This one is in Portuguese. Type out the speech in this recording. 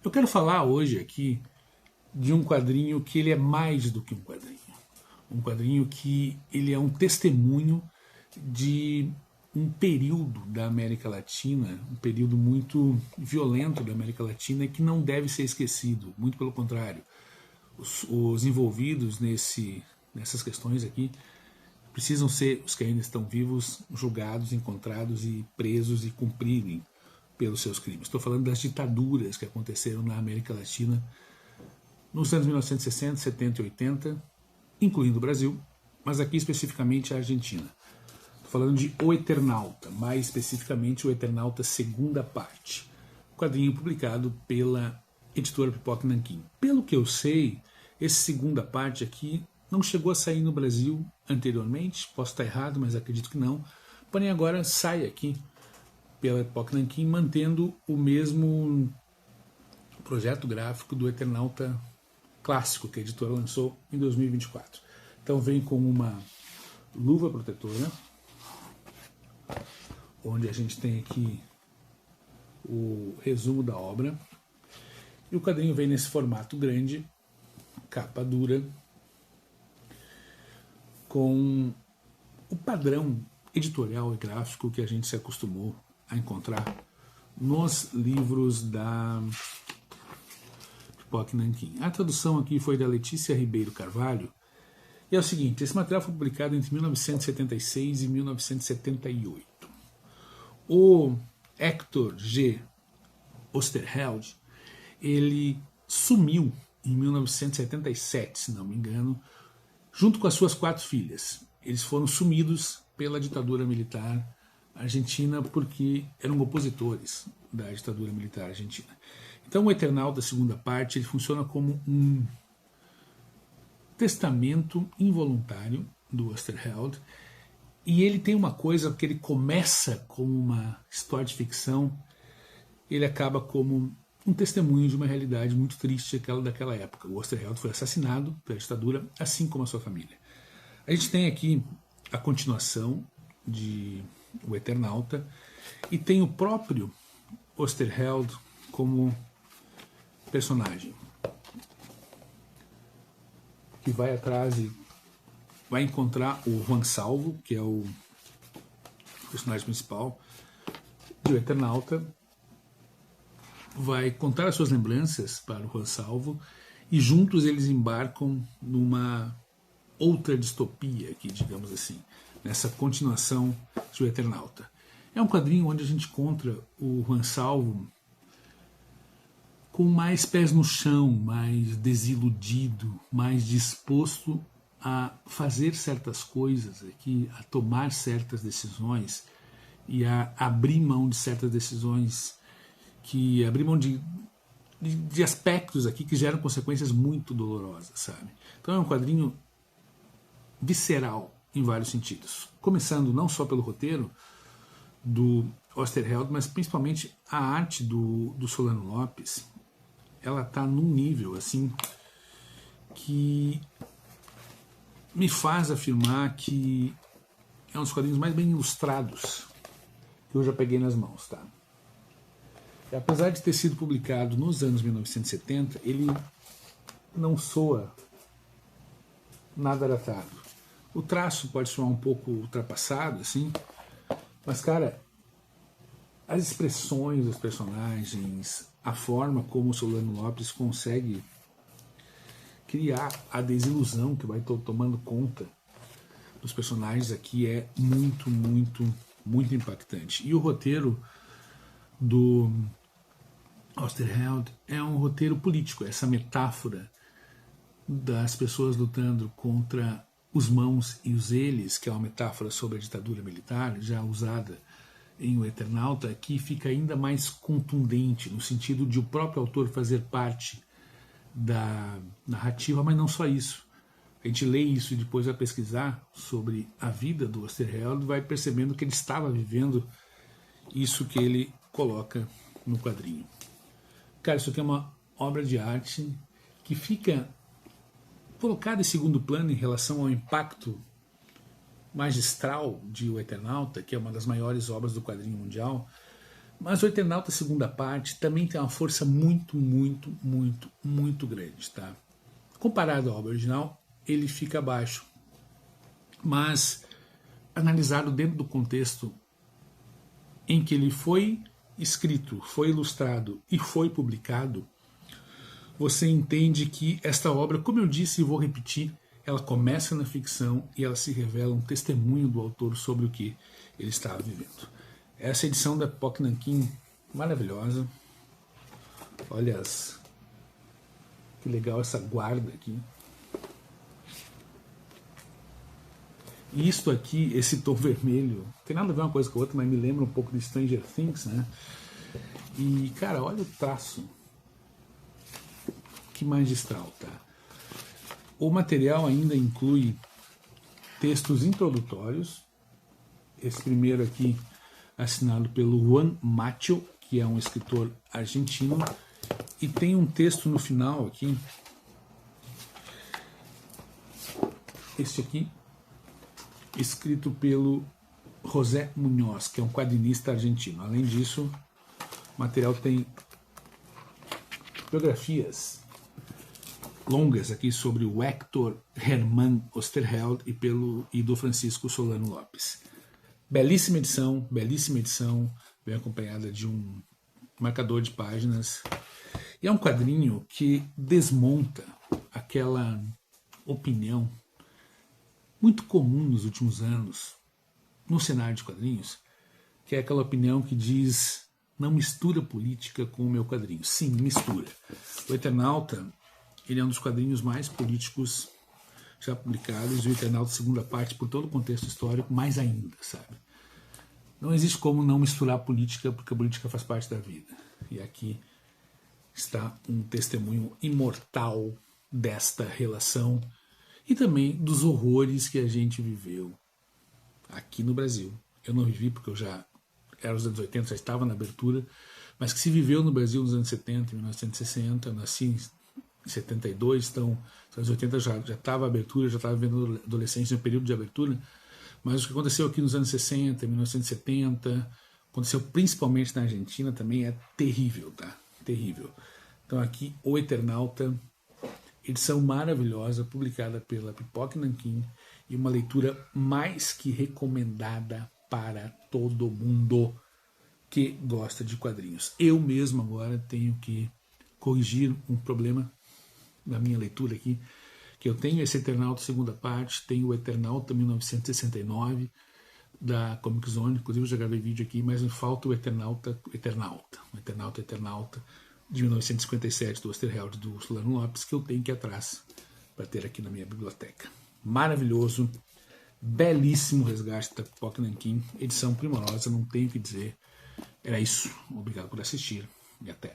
Eu quero falar hoje aqui de um quadrinho que ele é mais do que um quadrinho. Um quadrinho que ele é um testemunho de um período da América Latina, um período muito violento da América Latina e que não deve ser esquecido, muito pelo contrário. Os envolvidos nessas questões aqui precisam ser, os que ainda estão vivos, julgados, encontrados e presos e cumprirem pelos seus crimes. Estou falando das ditaduras que aconteceram na América Latina nos anos 1960, 70 e 80, incluindo o Brasil, mas aqui especificamente a Argentina. Estou falando de O Eternauta, mais especificamente O Eternauta segunda parte, quadrinho publicado pela editora Pipoca Nanquim. Pelo que eu sei, essa segunda parte aqui não chegou a sair no Brasil anteriormente, posso estar errado, mas acredito que não, porém agora sai aqui pela Pipoca Nanquim, mantendo o mesmo projeto gráfico do Eternauta clássico que a editora lançou em 2024. Então vem com uma luva protetora, onde a gente tem aqui o resumo da obra, e o quadrinho vem nesse formato grande, capa dura, com o padrão editorial e gráfico que a gente se acostumou a encontrar nos livros da Pipoca Nanquim. A tradução aqui foi da Letícia Ribeiro Carvalho, e é o seguinte: esse material foi publicado entre 1976 e 1978. O Hector G. Oesterheld, ele sumiu em 1977, se não me engano, junto com as suas 4 filhas. Eles foram sumidos pela ditadura militar argentina porque eram opositores da ditadura militar argentina. Então o Eternauta da segunda parte ele funciona como um testamento involuntário do Oesterheld, e ele tem uma coisa, porque ele começa como uma história de ficção, ele acaba como um testemunho de uma realidade muito triste daquela época. O Oesterheld foi assassinado pela ditadura, assim como a sua família. A gente tem aqui a continuação de O Eternauta, e tem o próprio Oesterheld como personagem, que vai atrás e vai encontrar o Juan Salvo, que é o personagem principal de O Eternauta, vai contar as suas lembranças para o Juan Salvo, e juntos eles embarcam numa outra distopia aqui, digamos assim, nessa continuação de O Eternauta. É um quadrinho onde a gente encontra o Juan Salvo com mais pés no chão, mais desiludido, mais disposto a fazer certas coisas aqui, a tomar certas decisões e a abrir mão de certas decisões, que abrir mão de aspectos aqui que geram consequências muito dolorosas, sabe? Então é um quadrinho visceral em vários sentidos, começando não só pelo roteiro do Oesterheld, mas principalmente a arte do Solano Lopes. Ela está num nível assim que me faz afirmar que é um dos quadrinhos mais bem ilustrados que eu já peguei nas mãos, tá? E apesar de ter sido publicado nos anos 1970, ele não soa nada datado. O traço pode soar um pouco ultrapassado, assim, mas, cara, as expressões dos personagens, a forma como o Solano Lopes consegue criar a desilusão que vai tomando conta dos personagens aqui é muito, muito, muito impactante. E o roteiro do Oesterheld é um roteiro político, essa metáfora das pessoas lutando contra os mãos e os eles, que é uma metáfora sobre a ditadura militar, já usada em O Eternauta, que fica ainda mais contundente, no sentido de o próprio autor fazer parte da narrativa, mas não só isso. A gente lê isso e depois vai pesquisar sobre a vida do Oesterheld, vai percebendo que ele estava vivendo isso que ele coloca no quadrinho. Cara, isso aqui é uma obra de arte que fica colocada em segundo plano em relação ao impacto magistral de O Eternauta, que é uma das maiores obras do quadrinho mundial, Mas o Eternauta segunda parte também tem uma força muito, muito, muito, muito grande, tá? Comparado à obra original, ele fica abaixo. Mas analisado dentro do contexto em que ele foi escrito, foi ilustrado e foi publicado, você entende que esta obra, como eu disse e vou repetir, ela começa na ficção e ela se revela um testemunho do autor sobre o que ele estava vivendo. Essa edição da Pipoca Nanquim, maravilhosa. Olha que legal essa guarda aqui. E isto aqui, esse tom vermelho, não tem nada a ver uma coisa com a outra, mas me lembra um pouco de Stranger Things, né? E, cara, olha o traço. Que magistral, tá? O material ainda inclui textos introdutórios. Esse primeiro aqui, assinado pelo Juan Macho, que é um escritor argentino. E tem um texto no final aqui. Este aqui, escrito pelo José Muñoz, que é um quadrinista argentino. Além disso, o material tem biografias longas aqui sobre o Hector Hermann Osterheld e do Francisco Solano Lopes. Belíssima edição, bem acompanhada de um marcador de páginas. E é um quadrinho que desmonta aquela opinião muito comum nos últimos anos no cenário de quadrinhos, que é aquela opinião que diz: não mistura política com o meu quadrinho. Sim, mistura. O Eternauta, ele é um dos quadrinhos mais políticos já publicados, e o Eternauta segunda parte, por todo o contexto histórico, mais ainda, sabe? Não existe como não misturar política, porque a política faz parte da vida. E aqui está um testemunho imortal desta relação e também dos horrores que a gente viveu aqui no Brasil. Eu não vivi porque eu já era nos anos 80, já estava na abertura, mas que se viveu no Brasil nos anos 70, 1960, eu nasci em 72, então nos anos 80 já estava a abertura, já estava vivendo adolescência no período de abertura, mas o que aconteceu aqui nos anos 60, 1970, aconteceu principalmente na Argentina, também é terrível, tá? Terrível. Então aqui, O Eternauta, edição maravilhosa, publicada pela Pipoca Nanquim, e uma leitura mais que recomendada para todo mundo que gosta de quadrinhos. Eu mesmo agora tenho que corrigir um problema da minha leitura aqui, que eu tenho esse Eternauta segunda parte, tenho o Eternauta 1969 da Comic Zone, inclusive eu já gravei vídeo aqui, mas me falta o Eternauta de 1957 do Osterheld, do Solano Lopes, que eu tenho que ir atrás para ter aqui na minha biblioteca. Maravilhoso, belíssimo resgate da Pipoca Nanquim, edição primorosa, não tenho o que dizer. Era isso, obrigado por assistir e até.